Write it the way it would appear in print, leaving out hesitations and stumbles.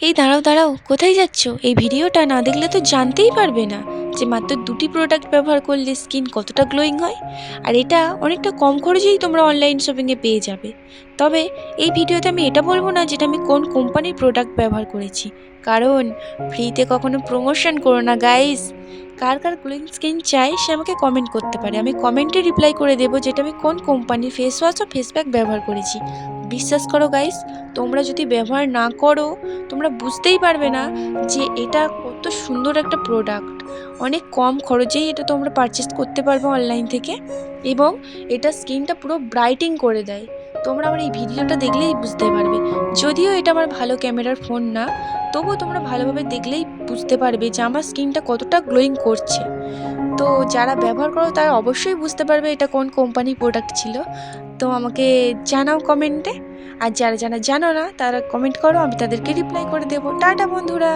এই দাঁড়াও দাঁড়াও, কোথায় যাচ্ছ? এই ভিডিওটা না দেখলে তো জানতেই পারবে না যে মাত্র দুটি প্রোডাক্ট ব্যবহার করলে স্কিন কতটা গ্লোয়িং হয়। আর এটা অনেকটা কম খরচেই তোমরা অনলাইন শপিংয়ে পেয়ে যাবে। তবে এই ভিডিওতে আমি এটা বলবো না যেটা আমি কোন কোম্পানির প্রোডাক্ট ব্যবহার করেছি, কারণ ফ্রিতে কখনো প্রমোশন করো না গাইস। কার কার গ্লোয়িং স্কিন চাই সে আমাকে কমেন্ট করতে পারে, আমি কমেন্টে রিপ্লাই করে দেবো যেটা আমি কোন কোম্পানির ফেস ওয়াশ ও ফেস প্যাক ব্যবহার করেছি। বিশ্বাস করো গাইস, তোমরা যদি ব্যবহার না করো তোমরা বুঝতেই পারবে না যে এটা কত সুন্দর একটা প্রোডাক্ট। অনেক কম খরচেই এটা তোমরা পারচেস করতে পারবে অনলাইন থেকে, এবং এটা স্কিনটা পুরো ব্রাইটিং করে দেয়। তোমরা আমার এই ভিডিওটা দেখলেই বুঝতে পারবে। যদিও এটা আমার ভালো ক্যামেরার ফোন না, তবুও তোমরা ভালোভাবে দেখলেই বুঝতে পারবে যে আমার স্কিনটা কতটা গ্লোয়িং করছে। তো যারা ব্যবহার করো তারা অবশ্যই বুঝতে পারবে এটা কোন কোম্পানির প্রোডাক্ট ছিল। তো আমাকে জানাও কমেন্টে। আর যারা জানো না তারা কমেন্ট করো, আমি তাদেরকে রিপ্লাই করে দেবো। টাটা বন্ধুরা।